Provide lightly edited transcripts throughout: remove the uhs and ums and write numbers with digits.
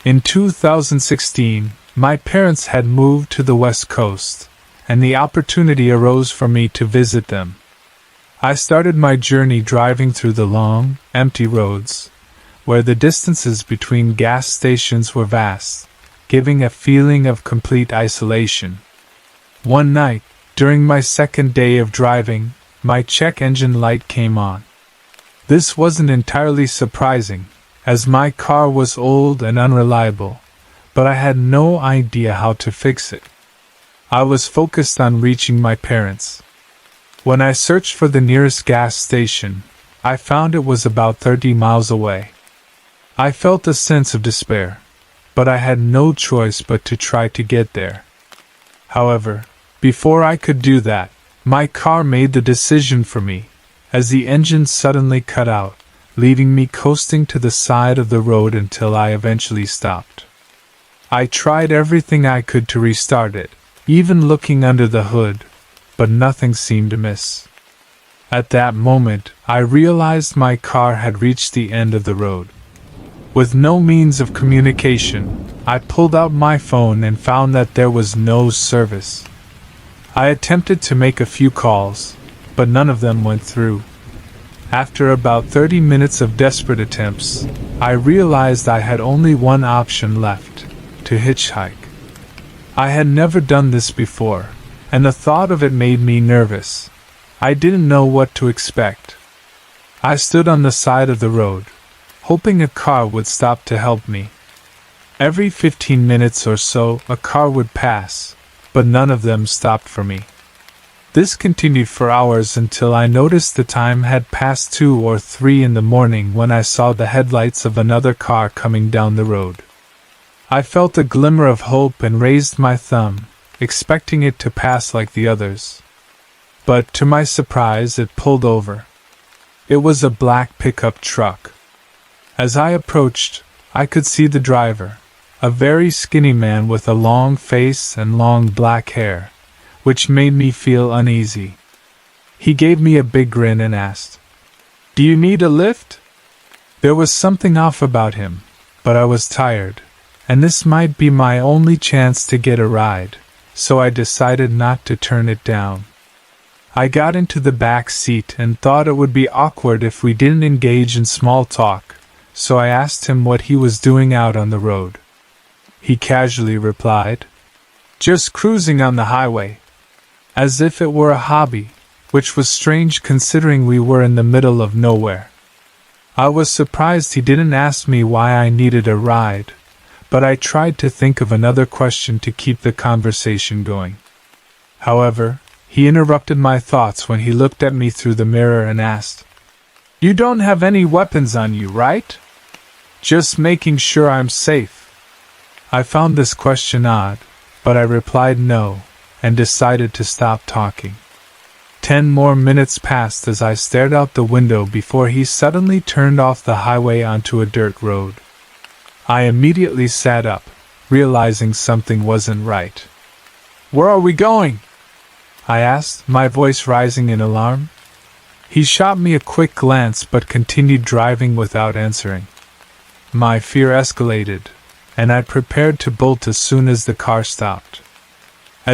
In 2016, my parents had moved to the West Coast, and the opportunity arose for me to visit them. I started my journey driving through the long, empty roads, where the distances between gas stations were vast, giving a feeling of complete isolation. One night, during my second day of driving, my check engine light came on. This wasn't entirely surprising, as my car was old and unreliable, but I had no idea how to fix it. I was focused on reaching my parents. When I searched for the nearest gas station, I found it was about 30 miles away. I felt a sense of despair, but I had no choice but to try to get there. However, before I could do that, my car made the decision for me, as the engine suddenly cut out, leaving me coasting to the side of the road until I eventually stopped. I tried everything I could to restart it, even looking under the hood, but nothing seemed amiss. At that moment, I realized my car had reached the end of the road. With no means of communication, I pulled out my phone and found that there was no service. I attempted to make a few calls, but none of them went through. After about 30 minutes of desperate attempts, I realized I had only one option left: to hitchhike. I had never done this before, and the thought of it made me nervous. I didn't know what to expect. I stood on the side of the road, hoping a car would stop to help me. Every 15 minutes or so, a car would pass, but none of them stopped for me. This continued for hours until I noticed the time had passed 2 or 3 in the morning when I saw the headlights of another car coming down the road. I felt a glimmer of hope and raised my thumb, expecting it to pass like the others. But to my surprise, it pulled over. It was a black pickup truck. As I approached, I could see the driver, a very skinny man with a long face and long black hair, which made me feel uneasy. He gave me a big grin and asked, "Do you need a lift?" There was something off about him, but I was tired, and this might be my only chance to get a ride, so I decided not to turn it down. I got into the back seat and thought it would be awkward if we didn't engage in small talk, so I asked him what he was doing out on the road. He casually replied, "Just cruising on the highway," as if it were a hobby, which was strange considering we were in the middle of nowhere. I was surprised he didn't ask me why I needed a ride, but I tried to think of another question to keep the conversation going. However, he interrupted my thoughts when he looked at me through the mirror and asked, "You don't have any weapons on you, right? Just making sure I'm safe." I found this question odd, but I replied no, and decided to stop talking. 10 more minutes passed as I stared out the window before he suddenly turned off the highway onto a dirt road. I immediately sat up, realizing something wasn't right. "Where are we going?" I asked, my voice rising in alarm. He shot me a quick glance but continued driving without answering. My fear escalated, and I prepared to bolt as soon as the car stopped.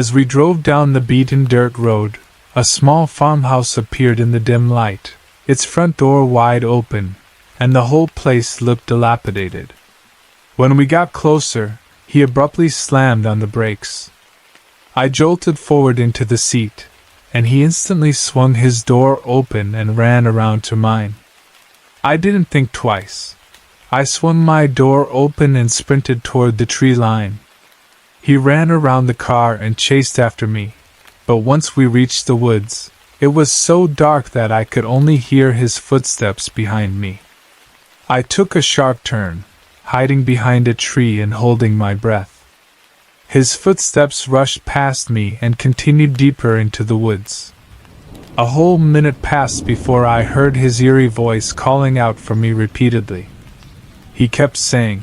As we drove down the beaten dirt road, a small farmhouse appeared in the dim light, its front door wide open, and the whole place looked dilapidated. When we got closer, he abruptly slammed on the brakes. I jolted forward into the seat, and he instantly swung his door open and ran around to mine. I didn't think twice. I swung my door open and sprinted toward the tree line. He ran around the car and chased after me, but once we reached the woods, it was so dark that I could only hear his footsteps behind me. I took a sharp turn, hiding behind a tree and holding my breath. His footsteps rushed past me and continued deeper into the woods. A whole minute passed before I heard his eerie voice calling out for me repeatedly. He kept saying,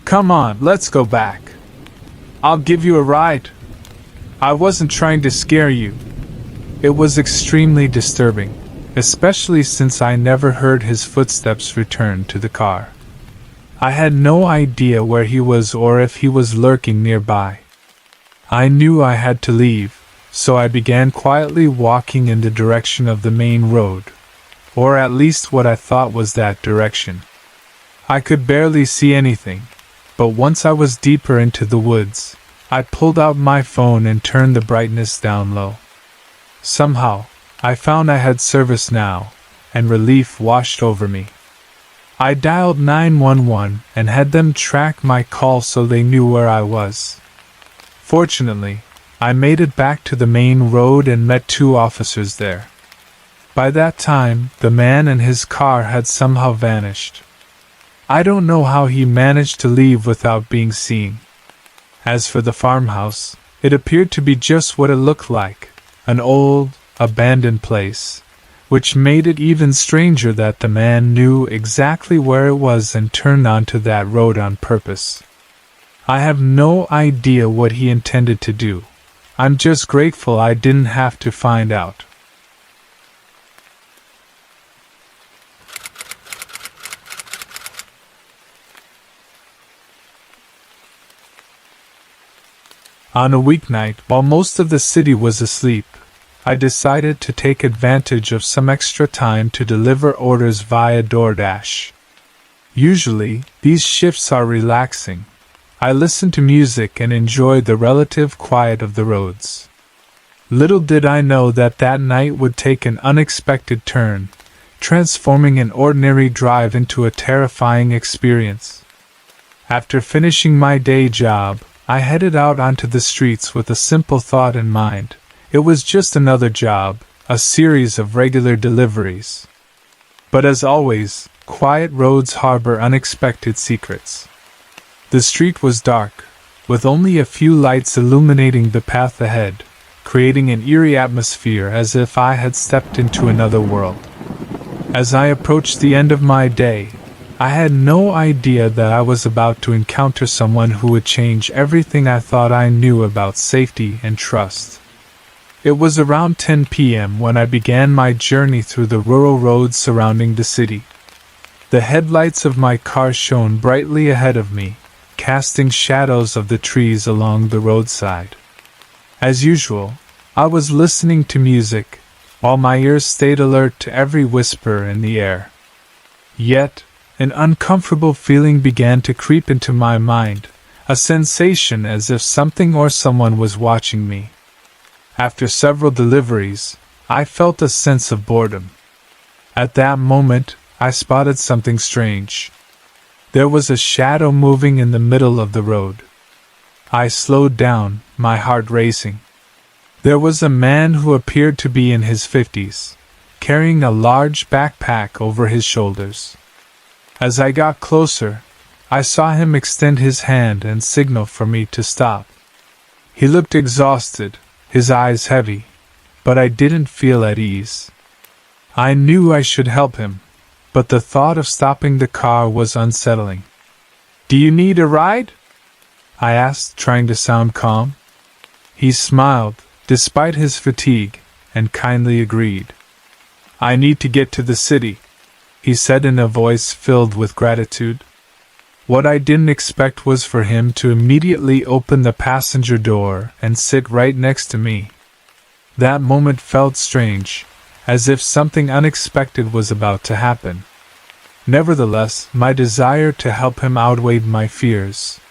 "Come on, let's go back. I'll give you a ride. I wasn't trying to scare you." It was extremely disturbing, especially since I never heard his footsteps return to the car. I had no idea where he was or if he was lurking nearby. I knew I had to leave, so I began quietly walking in the direction of the main road, or at least what I thought was that direction. I could barely see anything, but once I was deeper into the woods, I pulled out my phone and turned the brightness down low. Somehow, I found I had service now, and relief washed over me. I dialed 911 and had them track my call so they knew where I was. Fortunately, I made it back to the main road and met 2 officers there. By that time, the man and his car had somehow vanished. I don't know how he managed to leave without being seen. As for the farmhouse, it appeared to be just what it looked like, an old, abandoned place, which made it even stranger that the man knew exactly where it was and turned onto that road on purpose. I have no idea what he intended to do. I'm just grateful I didn't have to find out. On a weeknight, while most of the city was asleep, I decided to take advantage of some extra time to deliver orders via DoorDash. Usually, these shifts are relaxing. I listen to music and enjoy the relative quiet of the roads. Little did I know that that night would take an unexpected turn, transforming an ordinary drive into a terrifying experience. After finishing my day job, I headed out onto the streets with a simple thought in mind. It was just another job, a series of regular deliveries. But as always, quiet roads harbor unexpected secrets. The street was dark, with only a few lights illuminating the path ahead, creating an eerie atmosphere as if I had stepped into another world. As I approached the end of my day, I had no idea that I was about to encounter someone who would change everything I thought I knew about safety and trust. It was around 10 p.m. when I began my journey through the rural roads surrounding the city. The headlights of my car shone brightly ahead of me, casting shadows of the trees along the roadside. As usual, I was listening to music, while my ears stayed alert to every whisper in the air. Yet, an uncomfortable feeling began to creep into my mind, a sensation as if something or someone was watching me. After several deliveries, I felt a sense of boredom. At that moment, I spotted something strange. There was a shadow moving in the middle of the road. I slowed down, my heart racing. There was a man who appeared to be in his 50s, carrying a large backpack over his shoulders. As I got closer, I saw him extend his hand and signal for me to stop. He looked exhausted, his eyes heavy, but I didn't feel at ease. I knew I should help him, but the thought of stopping the car was unsettling. "Do you need a ride?" I asked, trying to sound calm. He smiled, despite his fatigue, and kindly agreed. "I need to get to the city," he said in a voice filled with gratitude. What I didn't expect was for him to immediately open the passenger door and sit right next to me. That moment felt strange, as if something unexpected was about to happen. Nevertheless, my desire to help him outweighed my fears.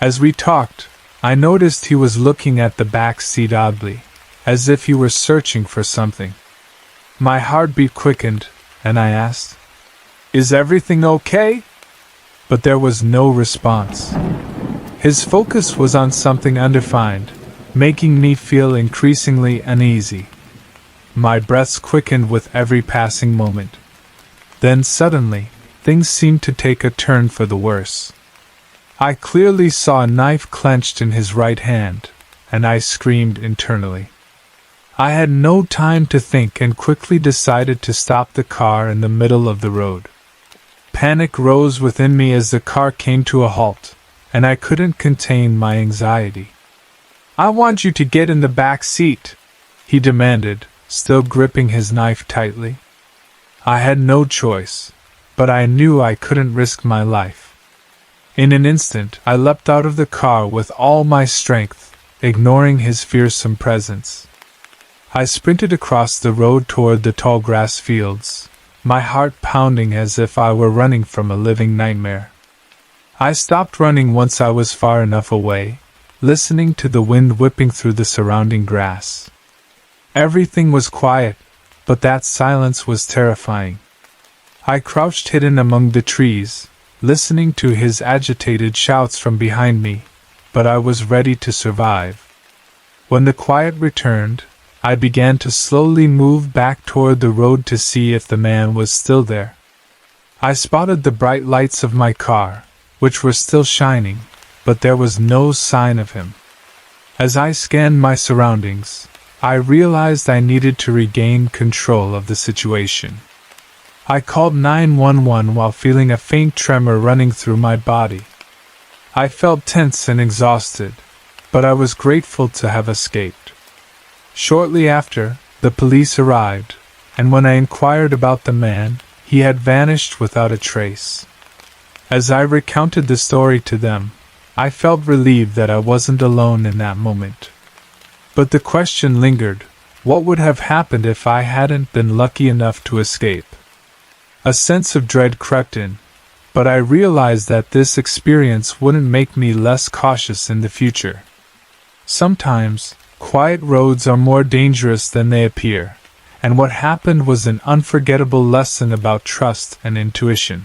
As we talked, I noticed he was looking at the back seat oddly, as if he were searching for something. My heartbeat quickened, and I asked, "Is everything okay?" But there was no response. His focus was on something undefined, making me feel increasingly uneasy. My breaths quickened with every passing moment. Then suddenly, things seemed to take a turn for the worse. I clearly saw a knife clenched in his right hand, and I screamed internally. I had no time to think and quickly decided to stop the car in the middle of the road. Panic rose within me as the car came to a halt, and I couldn't contain my anxiety. "I want you to get in the back seat," he demanded, still gripping his knife tightly. I had no choice, but I knew I couldn't risk my life. In an instant, I leapt out of the car with all my strength, ignoring his fearsome presence. I sprinted across the road toward the tall grass fields, my heart pounding as if I were running from a living nightmare. I stopped running once I was far enough away, listening to the wind whipping through the surrounding grass. Everything was quiet, but that silence was terrifying. I crouched hidden among the trees, listening to his agitated shouts from behind me, but I was ready to survive. When the quiet returned, I began to slowly move back toward the road to see if the man was still there. I spotted the bright lights of my car, which were still shining, but there was no sign of him. As I scanned my surroundings, I realized I needed to regain control of the situation. I called 911 while feeling a faint tremor running through my body. I felt tense and exhausted, but I was grateful to have escaped. Shortly after, the police arrived, and when I inquired about the man, he had vanished without a trace. As I recounted the story to them, I felt relieved that I wasn't alone in that moment. But the question lingered: what would have happened if I hadn't been lucky enough to escape? A sense of dread crept in, but I realized that this experience wouldn't make me less cautious in the future. Sometimes, quiet roads are more dangerous than they appear, and what happened was an unforgettable lesson about trust and intuition.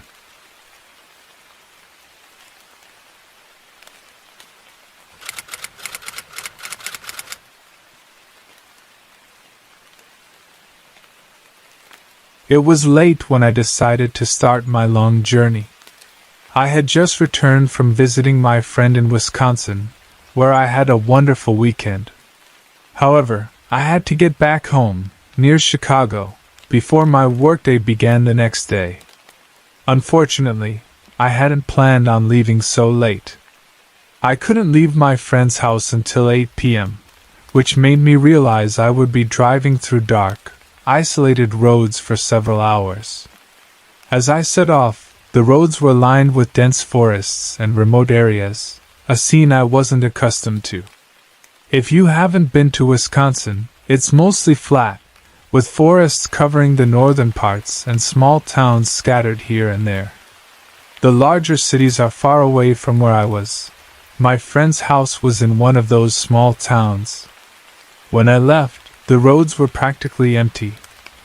It was late when I decided to start my long journey. I had just returned from visiting my friend in Wisconsin, where I had a wonderful weekend. However, I had to get back home, near Chicago, before my workday began the next day. Unfortunately, I hadn't planned on leaving so late. I couldn't leave my friend's house until 8 p.m., which made me realize I would be driving through dark, isolated roads for several hours. As I set off, the roads were lined with dense forests and remote areas, a scene I wasn't accustomed to. If you haven't been to Wisconsin, it's mostly flat, with forests covering the northern parts and small towns scattered here and there. The larger cities are far away from where I was. My friend's house was in one of those small towns. When I left, the roads were practically empty,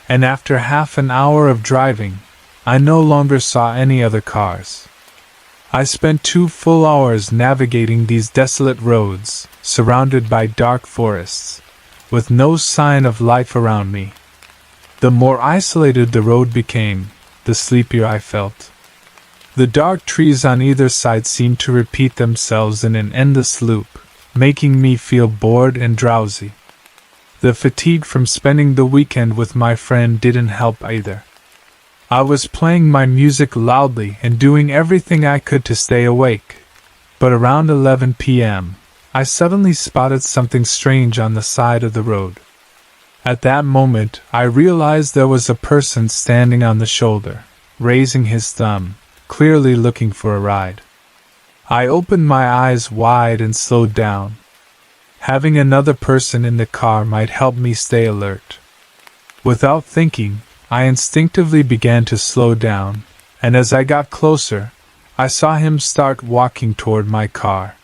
and after half an hour of driving, I no longer saw any other cars. I spent 2 full hours navigating these desolate roads, surrounded by dark forests, with no sign of life around me. The more isolated the road became, the sleepier I felt. The dark trees on either side seemed to repeat themselves in an endless loop, making me feel bored and drowsy. The fatigue from spending the weekend with my friend didn't help either. I was playing my music loudly and doing everything I could to stay awake, but around 11 p.m., I suddenly spotted something strange on the side of the road. At that moment, I realized there was a person standing on the shoulder, raising his thumb, clearly looking for a ride. I opened my eyes wide and slowed down. Having another person in the car might help me stay alert. Without thinking, I instinctively began to slow down, and as I got closer, I saw him start walking toward my car.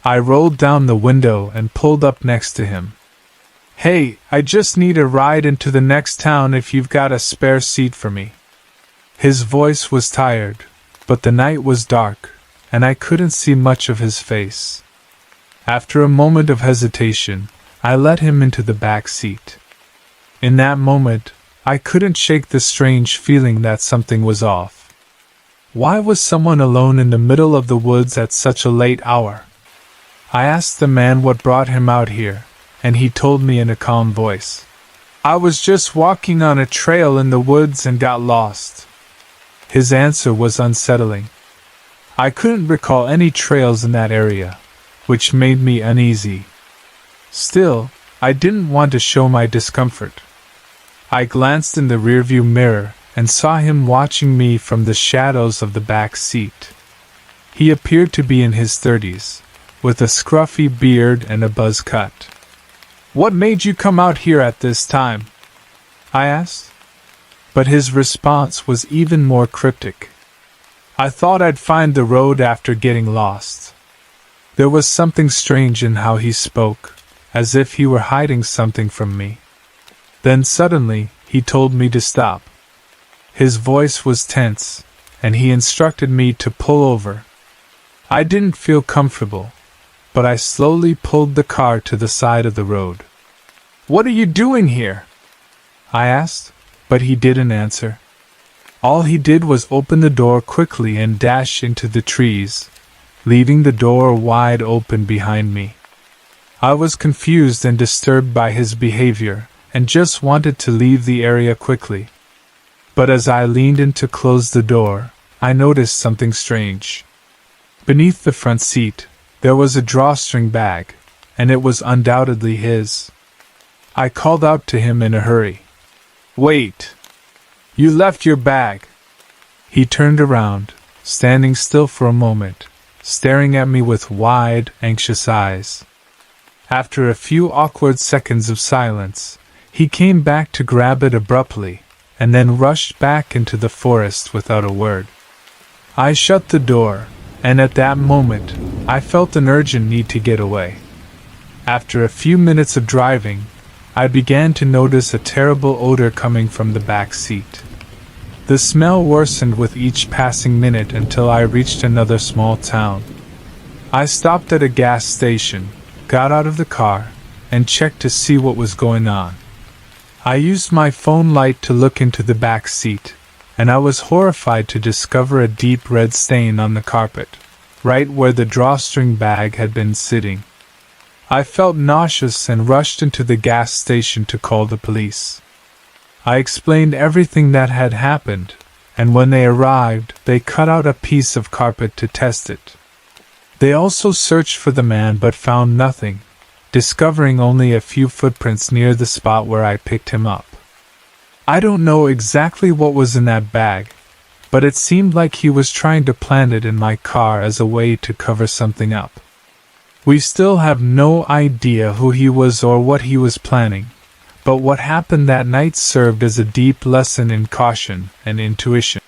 I rolled down the window and pulled up next to him. "Hey, I just need a ride into the next town if you've got a spare seat for me." His voice was tired, but the night was dark, and I couldn't see much of his face. After a moment of hesitation, I let him into the back seat. In that moment, I couldn't shake the strange feeling that something was off. Why was someone alone in the middle of the woods at such a late hour? I asked the man what brought him out here, and he told me in a calm voice. "I was just walking on a trail in the woods and got lost." His answer was unsettling. I couldn't recall any trails in that area, which made me uneasy. Still, I didn't want to show my discomfort. I glanced in the rearview mirror and saw him watching me from the shadows of the back seat. He appeared to be in his 30s, with a scruffy beard and a buzz cut. "What made you come out here at this time?" I asked. But his response was even more cryptic. "I thought I'd find the road after getting lost." There was something strange in how he spoke, as if he were hiding something from me. Then suddenly, he told me to stop. His voice was tense, and he instructed me to pull over. I didn't feel comfortable, but I slowly pulled the car to the side of the road. "What are you doing here?" I asked, but he didn't answer. All he did was open the door quickly and dash into the trees, leaving the door wide open behind me. I was confused and disturbed by his behavior, and just wanted to leave the area quickly. But as I leaned in to close the door, I noticed something strange. Beneath the front seat, there was a drawstring bag, and it was undoubtedly his. I called out to him in a hurry. "Wait! You left your bag!" He turned around, standing still for a moment, staring at me with wide, anxious eyes. After a few awkward seconds of silence, he came back to grab it abruptly, and then rushed back into the forest without a word. I shut the door, and at that moment, I felt an urgent need to get away. After a few minutes of driving, I began to notice a terrible odor coming from the back seat. The smell worsened with each passing minute until I reached another small town. I stopped at a gas station, got out of the car, and checked to see what was going on. I used my phone light to look into the back seat, and I was horrified to discover a deep red stain on the carpet, right where the drawstring bag had been sitting. I felt nauseous and rushed into the gas station to call the police. I explained everything that had happened, and when they arrived, they cut out a piece of carpet to test it. They also searched for the man but found nothing, discovering only a few footprints near the spot where I picked him up. I don't know exactly what was in that bag, but it seemed like he was trying to plant it in my car as a way to cover something up. We still have no idea who he was or what he was planning, but what happened that night served as a deep lesson in caution and intuition.